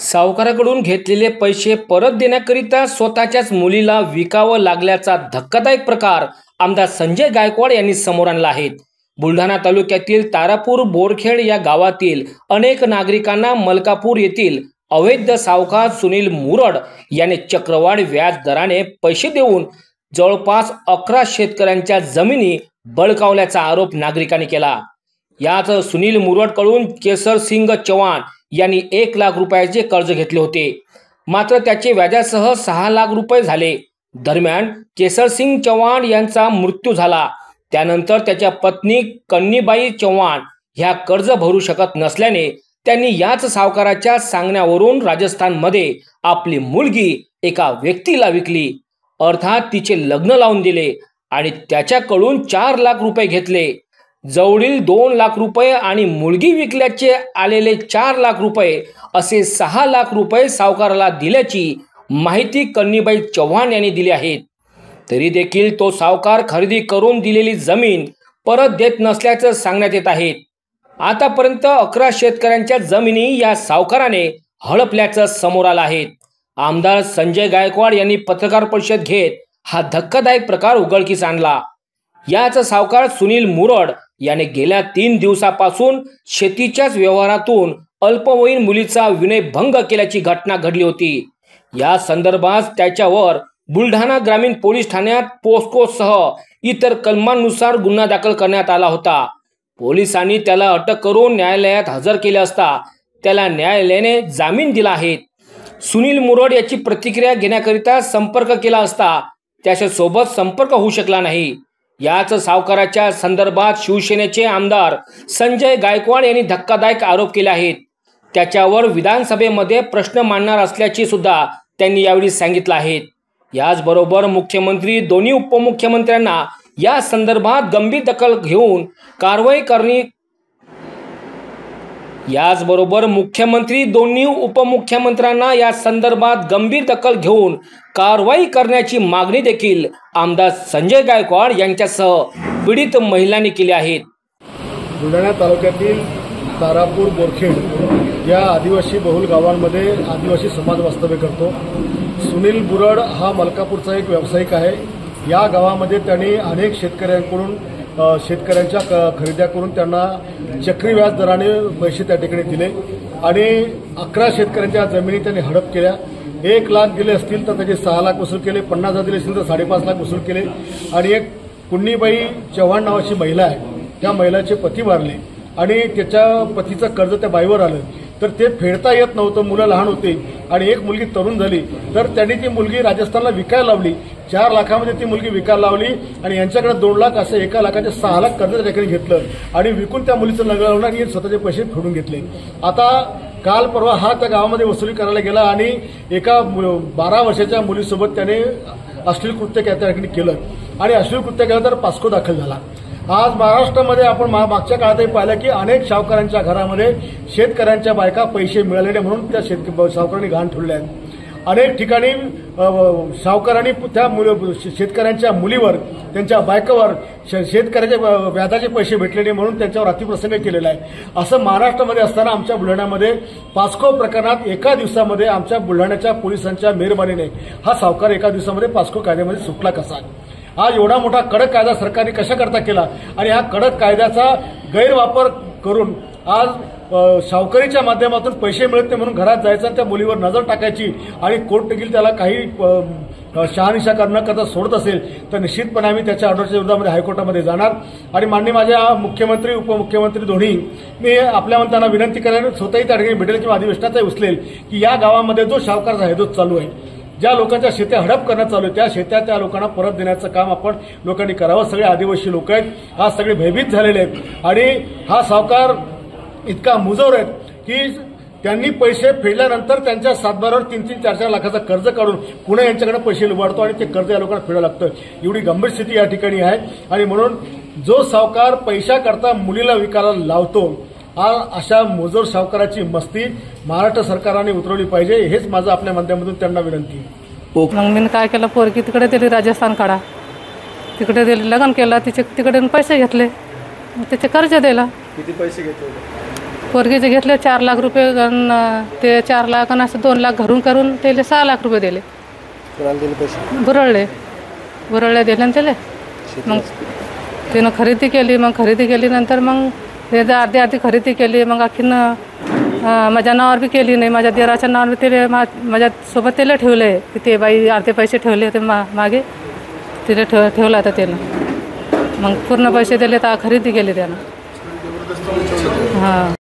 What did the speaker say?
सावकाराकडून घेतलेले पैसे परत देण्याकरिता स्वतःच्याच मुलीला विकावं लागल्याचा धक्कादायक प्रकार आमदार संजय गायकवाड यांनी समोर आणला आहे। बुलढाणा तालुक्यातील तारापूर बोरखेड या गावातील अनेक नागरिकांना मलकापूर येथील अवैध सावकार सुनील मुरड याने चक्रवाढ व्याज दराने पैसे देऊन जवळपास 11 शेतकऱ्यांच्या जमिनी बळकावल्याचा आरोप नागरिकांनी केला। यात सुनील मुरडकडून केसर सिंग चव्हाण यांनी 1 लाख रुपयाचे कर्ज घेतले होते, मात्र त्याचे व्याजासह 6 लाख रुपये झाले। दरम्यान केसर सिंग चव्हाण यांचा मृत्यू झाला। त्यानंतर त्याच्या पत्नी कन्नीबाई चव्हाण ह्या कर्ज भरू शकत नसल्याने त्यांनी याच सावकाराच्या सांगण्यावरून राजस्थानमध्ये आपली मुलगी एका व्यक्तीला विकली, अर्थात तिचे लग्न लावून दिले आणि त्याच्याकडून 4 लाख रुपये घेतले। जवळील 2 लाख रुपये आणि मुलगी विकल्याचे आलेले 4 लाख रुपये असे 6 लाख रुपये सावकाराला दिल्याची माहिती कन्नीबाई चव्हाण यांनी दिली आहे। तरी देखील तो सावकार खरेदी करून दिलेली जमीन परत देत नसल्याचं सांगण्यात येत आहे। आतापर्यंत 11 शेतकऱ्यांच्या जमिनी या सावकाराने हडपल्याचं समोर आलं आहे। आमदार संजय गायकवाड यांनी पत्रकार परिषद घेत हा धक्कादायक प्रकार उघडकीस आणला। याच सावकार सुनील मुरड याने गेल्या 3 दिवसापासून शेतीच्याच व्यवहारातून अल्पवयीन मुलीचा विनयभंग केल्याची घटना घडली होती। या संदर्भात त्याच्यावर बुलढाणा ग्रामीण पोलीस ठाण्यात पोस्कोसह इतर कलमांनुसार गुन्हा दाखल करण्यात आला होता। पोलिसांनी त्याला अटक करून न्यायालयात हजर केले असता त्याला न्यायालयाने जामीन दिला आहे। सुनील मुरड याची प्रतिक्रिया घेण्याकरिता संपर्क केला असता त्याच्यासोबत संपर्क होऊ शकला नाही। याच सावकाराच्या संदर्भात शिवसेनेचे आमदार संजय गायकवाड यांनी धक्कादायक आरोप केले आहेत। त्याच्यावर विधानसभेमध्ये प्रश्न मांडणार असल्याचे सुद्धा त्यांनी यावेळी सांगितलं आहे। याचबरोबर मुख्यमंत्री दोन्ही उपमुख्यमंत्र्यांना या संदर्भात गंभीर दखल घेऊन कारवाई करणे याचबरोबर मुख्यमंत्री दोन्ही उपमुख्यमंत्र्यांना या संदर्भात गंभीर दखल घेऊन कारवाई करण्याची मागणी देखील आमदार संजय गायकवाड यांच्यासह पीडित महिलांनी केली आहे। बुलढाणा तालुक्यातील तारापूर बोरखेड या आदिवासी बहुल गावांमध्ये आदिवासी समाज वास्तव्य करतो। सुनील मुरड हा मलकापूरचा एक व्यावसायिक आहे। या गावामध्ये त्यांनी अनेक शेतकऱ्यांकडून शेतकऱ्यांच्या खरेद्या करून त्यांना चक्री व्याज दराने पैसे त्या ठिकाणी दिले आणि 11 शेतकऱ्यांच्या जमिनी त्यांनी हडप केल्या। 1 लाख दिले असतील तर त्याचे 6 लाख वसूल केले, 50,000 दिले असतील तर 5.5 लाख वसूल केले आणि एक कुन्नीबाई चव्हाण नावाची महिला आहे, त्या महिलाचे पती वारले आणि त्याच्या पतीचं कर्ज त्या बाईवर आलं, तर ते फेडता येत नव्हतं। मुलं लहान होती आणि एक मुलगी तरुण झाली, तर त्यांनी ती मुलगी राजस्थानला विकायला लावली। 4 लाखामध्ये ती मुलगी विकायला लावली आणि यांच्याकडे 2 लाख असं 1 लाखाचे 6 लाख कर्ज त्या ठिकाणी घेतलं आणि विकून त्या मुलीचं लग्न लावलं आणि स्वतःचे पैसे फेडून घेतले। आता काल परवा हा त्या गावामध्ये वसुली करायला गेला आणि एका 12 वर्षाच्या मुलीसोबत त्याने अश्लील कृत्य त्या ठिकाणी केलं आणि अश्लील कृत्य केलं तर पास्को दाखल झाला। आज महाराष्ट्रामध्ये आपण मागच्या काळातही पाहिलं की अनेक सावकारांच्या घरामध्ये शेतकऱ्यांच्या बायका पैसे मिळालेले म्हणून त्या सावकारांनी घाण ठेवले आहेत। अनेक ठिकाणी सावकारांनी त्या शेतकऱ्यांच्या मुलीवर, त्यांच्या बायकावर शेतकऱ्याचे व्याजाचे पैसे भेटलेले म्हणून त्यांच्यावर अतिप्रसंग केलेला आहे। असं महाराष्ट्रामध्ये असताना आमच्या बुलढाण्यामध्ये पास्को प्रकरणात एका दिवसामध्ये आमच्या बुलढाण्याच्या पोलिसांच्या मेहरबानीने हा सावकार एका दिवसामध्ये पास्को कायद्यामध्ये सुटला कसा? आज एवढा मोठा कडक कायदा सरकारने कशा करता केला आणि हा कडक कायद्याचा गैरवापर करून आज सावकारीच्या माध्यमातून पैसे मिळत नाही म्हणून घरात जायचं आणि त्या मुलीवर नजर टाकायची आणि कोर्ट देखील त्याला काही शहानिशा न करता सोडत असेल तर निश्चितपणे आम्ही त्याच्या ऑर्डरच्या विरोधामध्ये हायकोर्टामध्ये जाणार आणि माननीय माझ्या मुख्यमंत्री उपमुख्यमंत्री दोन्ही मी आपल्या त्यांना विनंती करेन, स्वतःही त्या ठिकाणी भेटेल किंवा अधिवेशनाचाही उचलेल की या गावामध्ये जो सावकारचा हेतू चालू आहे, ज्या लोकांच्या शेत्या हडप करण्यात चालू आहे, त्या शेत्या त्या लोकांना परत देण्याचं काम आपण लोकांनी करावं। सगळे आदिवासी लोक आहेत, आज सगळे भयभीत झालेले आहेत आणि हा सावकार इतका मुजोर आहे की त्यांनी पैसे फेडल्यानंतर त्यांच्या सातबारावर 3-3, 4-4 लाखाचं कर्ज काढून पुन्हा यांच्याकडे पैसे लुबाडतो आणि ते कर्ज या लोकांना फेडावं लागतं। एवढी गंभीर स्थिती या ठिकाणी आहे आणि म्हणून जो सावकार पैशाकरता मुलीला विकायला लावतो, अशा मुजोर सावकाराची मस्ती महाराष्ट्र सरकारने उतरवली पाहिजे, हेच माझं आपल्या माध्यमातून त्यांना विनंती आहे। मग मी काय केलं, पोरगी तिकडे दिली राजस्थान काढा, तिकडे दिली, लग्न केलं, तिकडे पैसे घेतले, त्याचे कर्ज दिला। किती पैसे घेतले? पोरगीचे घेतले 4 लाख रुपये आणि ते 4 लाख आणि असं 2 लाख घरून करून त्याला 6 लाख रुपये दिले. बुरळले दिले ना त्याला. मग त्यानं खरेदी केली नंतर मग ते अर्धी खरेदी केली. मग आणखीन माझ्या नावावर बी केली नाही, माझ्या दिराच्या नावावर ते माझ्यासोबत त्याला ठेवले की ते बाई अर्धे पैसे ठेवले होते मागे तिला ठेवला होता त्यानं. मग पूर्ण पैसे दिले तर खरेदी केली त्यानं. हां.